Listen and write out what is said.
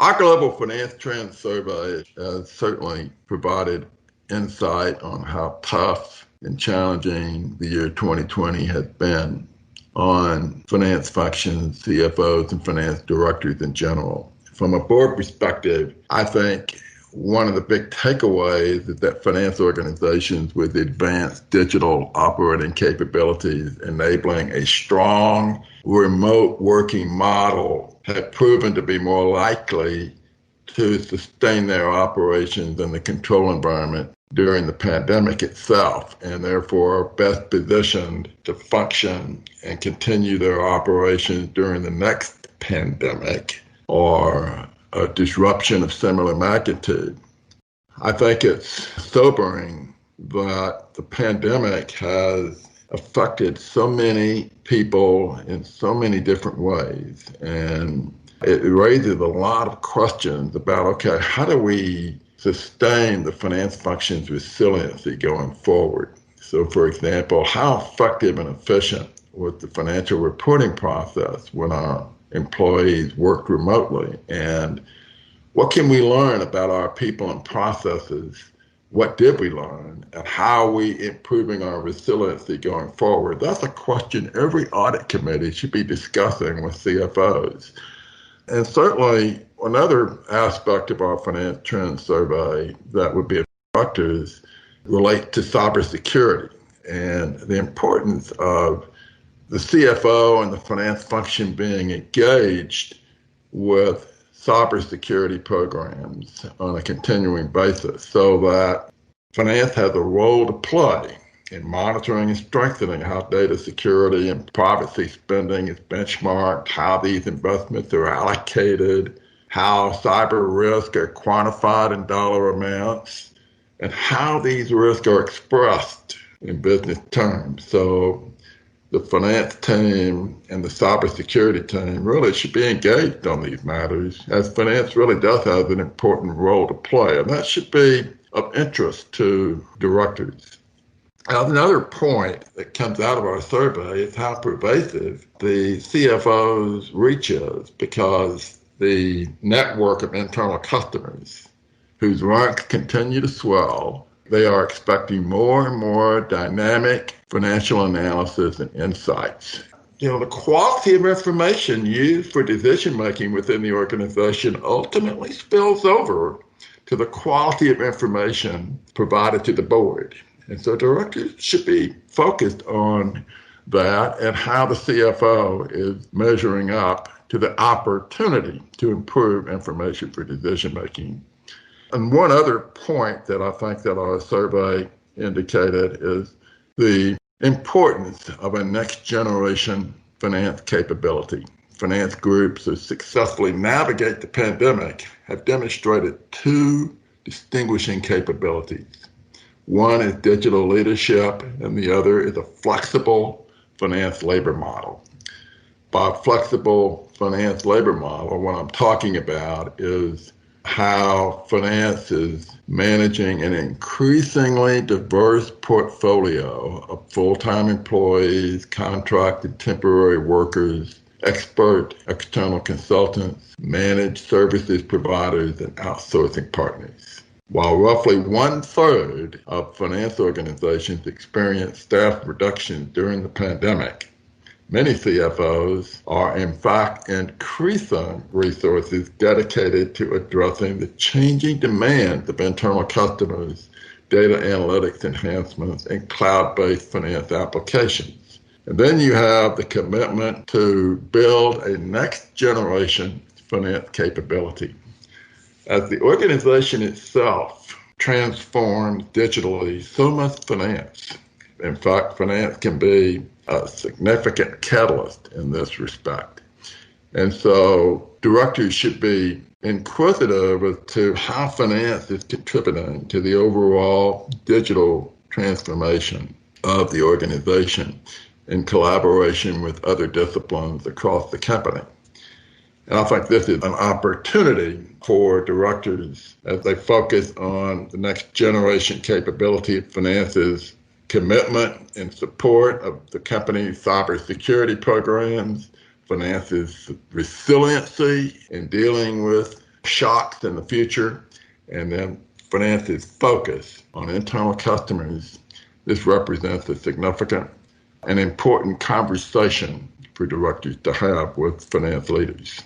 Our Global Finance Trends Survey has certainly provided insight on how tough and challenging the year 2020 has been on finance functions, CFOs, and finance directors in general. From a board perspective, I think one of the big takeaways is that finance organizations with advanced digital operating capabilities enabling a strong remote working model have proven to be more likely to sustain their operations in the control environment during the pandemic itself, and therefore are best positioned to function and continue their operations during the next pandemic or a disruption of similar magnitude. I think it's sobering that the pandemic has affected so many people in so many different ways. And it raises a lot of questions about, okay, how do we sustain the finance function's resiliency going forward? So, for example, how effective and efficient was the financial reporting process when our employees worked remotely? And what can we learn about our people and processes? What did we learn? And how are we improving our resiliency going forward? That's a question every audit committee should be discussing with CFOs. And certainly another aspect of our finance trends survey that would be of directors relate to cybersecurity and the importance of the CFO and the finance function being engaged with cybersecurity programs on a continuing basis so that finance has a role to play in monitoring and strengthening how data security and privacy spending is benchmarked, how these investments are allocated, how cyber risks are quantified in dollar amounts, and how these risks are expressed in business terms. So the finance team and the cybersecurity team really should be engaged on these matters, as finance really does have an important role to play, and that should be of interest to directors. Another point that comes out of our survey is how pervasive the CFO's reach is, because the network of internal customers whose ranks continue to swell, they are expecting more and more dynamic financial analysis and insights. The quality of information used for decision-making within the organization ultimately spills over to the quality of information provided to the board. And so directors should be focused on that and how the CFO is measuring up to the opportunity to improve information for decision-making. And one other point that I think that our survey indicated is the importance of a next-generation finance capability. Finance groups who successfully navigate the pandemic have demonstrated two distinguishing capabilities. One is digital leadership, and the other is a flexible finance labor model. By flexible finance labor model, what I'm talking about is how finance is managing an increasingly diverse portfolio of full-time employees, contracted temporary workers, expert external consultants, managed services providers, and outsourcing partners. While roughly 1/3 of finance organizations experienced staff reductions during the pandemic, many CFOs are in fact increasing resources dedicated to addressing the changing demands of internal customers, data analytics enhancements, and cloud-based finance applications. And then you have the commitment to build a next-generation finance capability. As the organization itself transforms digitally, so must finance. In fact, finance can be a significant catalyst in this respect. And so directors should be inquisitive as to how finance is contributing to the overall digital transformation of the organization in collaboration with other disciplines across the company. And I think this is an opportunity for directors as they focus on the next generation capability of finance's commitment and support of the company's cybersecurity programs, finance's resiliency in dealing with shocks in the future, and then finance's focus on internal customers, this represents a significant and important conversation for directors to have with finance leaders.